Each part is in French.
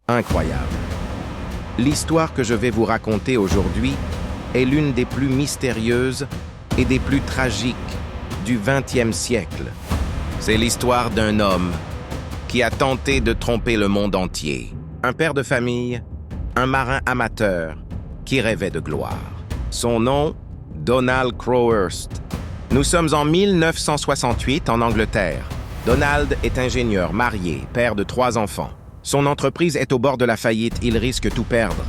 Incroyable. L'histoire que je vais vous raconter aujourd'hui est l'une des plus mystérieuses et des plus tragiques du XXe siècle. C'est l'histoire d'un homme qui a tenté de tromper le monde entier. Un père de famille, un marin amateur qui rêvait de gloire. Son nom, Donald Crowhurst. Nous sommes en 1968 en Angleterre. Donald est ingénieur, marié, père de 3 enfants. Son entreprise est au bord de la faillite, il risque tout perdre.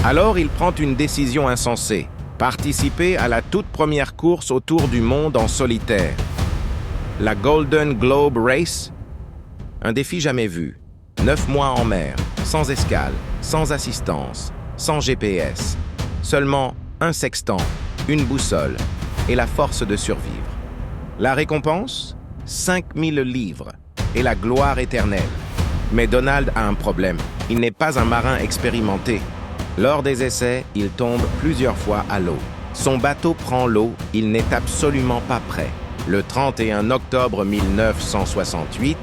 Alors il prend une décision insensée, participer à la toute première course autour du monde en solitaire. La Golden Globe Race, un défi jamais vu. 9 mois en mer, sans escale, sans assistance, sans GPS. Seulement un sextant, une boussole et la force de survivre. La récompense ? 5000 livres et la gloire éternelle. Mais Donald a un problème. Il n'est pas un marin expérimenté. Lors des essais, il tombe plusieurs fois à l'eau. Son bateau prend l'eau, il n'est absolument pas prêt. Le 31 octobre 1968,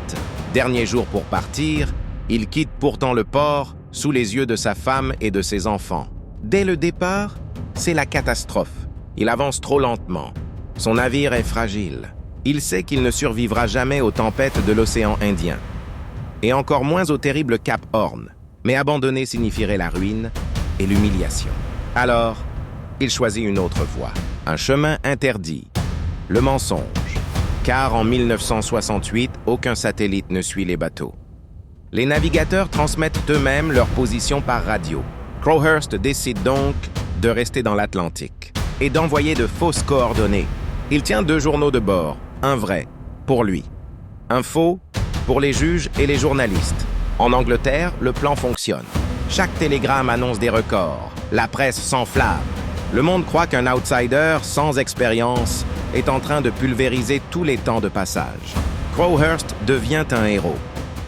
dernier jour pour partir, il quitte pourtant le port sous les yeux de sa femme et de ses enfants. Dès le départ, c'est la catastrophe. Il avance trop lentement. Son navire est fragile. Il sait qu'il ne survivra jamais aux tempêtes de l'océan Indien, et encore moins au terrible Cap Horn. Mais abandonner signifierait la ruine et l'humiliation. Alors, il choisit une autre voie, un chemin interdit, le mensonge. Car en 1968, aucun satellite ne suit les bateaux. Les navigateurs transmettent eux-mêmes leur position par radio. Crowhurst décide donc de rester dans l'Atlantique et d'envoyer de fausses coordonnées. Il tient 2 journaux de bord, un vrai, pour lui, un faux, pour les juges et les journalistes. En Angleterre, le plan fonctionne. Chaque télégramme annonce des records. La presse s'enflamme. Le monde croit qu'un outsider sans expérience est en train de pulvériser tous les temps de passage. Crowhurst devient un héros.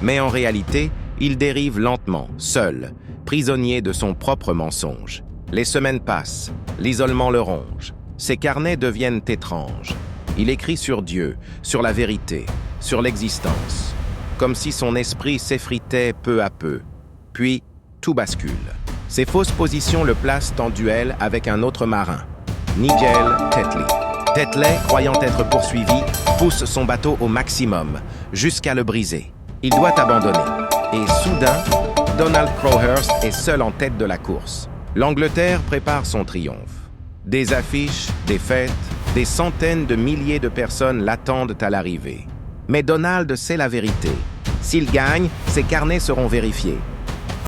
Mais en réalité, il dérive lentement, seul, prisonnier de son propre mensonge. Les semaines passent, l'isolement le ronge. Ses carnets deviennent étranges. Il écrit sur Dieu, sur la vérité, sur l'existence, comme si son esprit s'effritait peu à peu. Puis, tout bascule. Ses fausses positions le placent en duel avec un autre marin, Nigel Tetley. Tetley, croyant être poursuivi, pousse son bateau au maximum, jusqu'à le briser. Il doit abandonner. Et soudain, Donald Crowhurst est seul en tête de la course. L'Angleterre prépare son triomphe. Des affiches, des fêtes, des centaines de milliers de personnes l'attendent à l'arrivée. Mais Donald sait la vérité. S'il gagne, ses carnets seront vérifiés.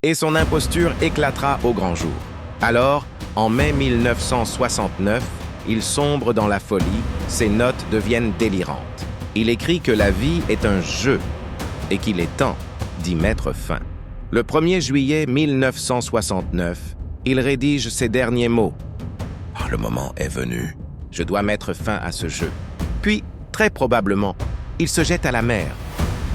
Et son imposture éclatera au grand jour. Alors, en mai 1969, il sombre dans la folie, ses notes deviennent délirantes. Il écrit que la vie est un jeu et qu'il est temps d'y mettre fin. Le 1er juillet 1969, il rédige ses derniers mots. « Le moment est venu. Je dois mettre fin à ce jeu. » Puis, très probablement, il se jette à la mer.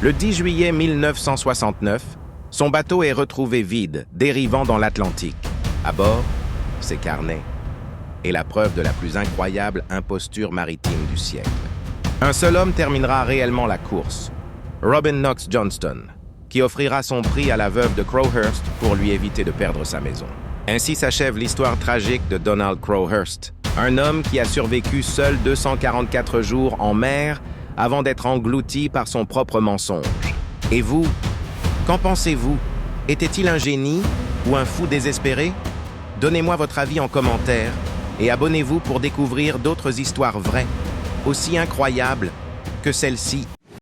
Le 10 juillet 1969, son bateau est retrouvé vide, dérivant dans l'Atlantique. À bord, ses carnets et la preuve de la plus incroyable imposture maritime du siècle. Un seul homme terminera réellement la course, Robin Knox Johnston, qui offrira son prix à la veuve de Crowhurst pour lui éviter de perdre sa maison. Ainsi s'achève l'histoire tragique de Donald Crowhurst, un homme qui a survécu seul 244 jours en mer avant d'être englouti par son propre mensonge. Et vous, qu'en pensez-vous? Était-il un génie ou un fou désespéré? Donnez-moi votre avis en commentaire et abonnez-vous pour découvrir d'autres histoires vraies, aussi incroyables que celle-ci.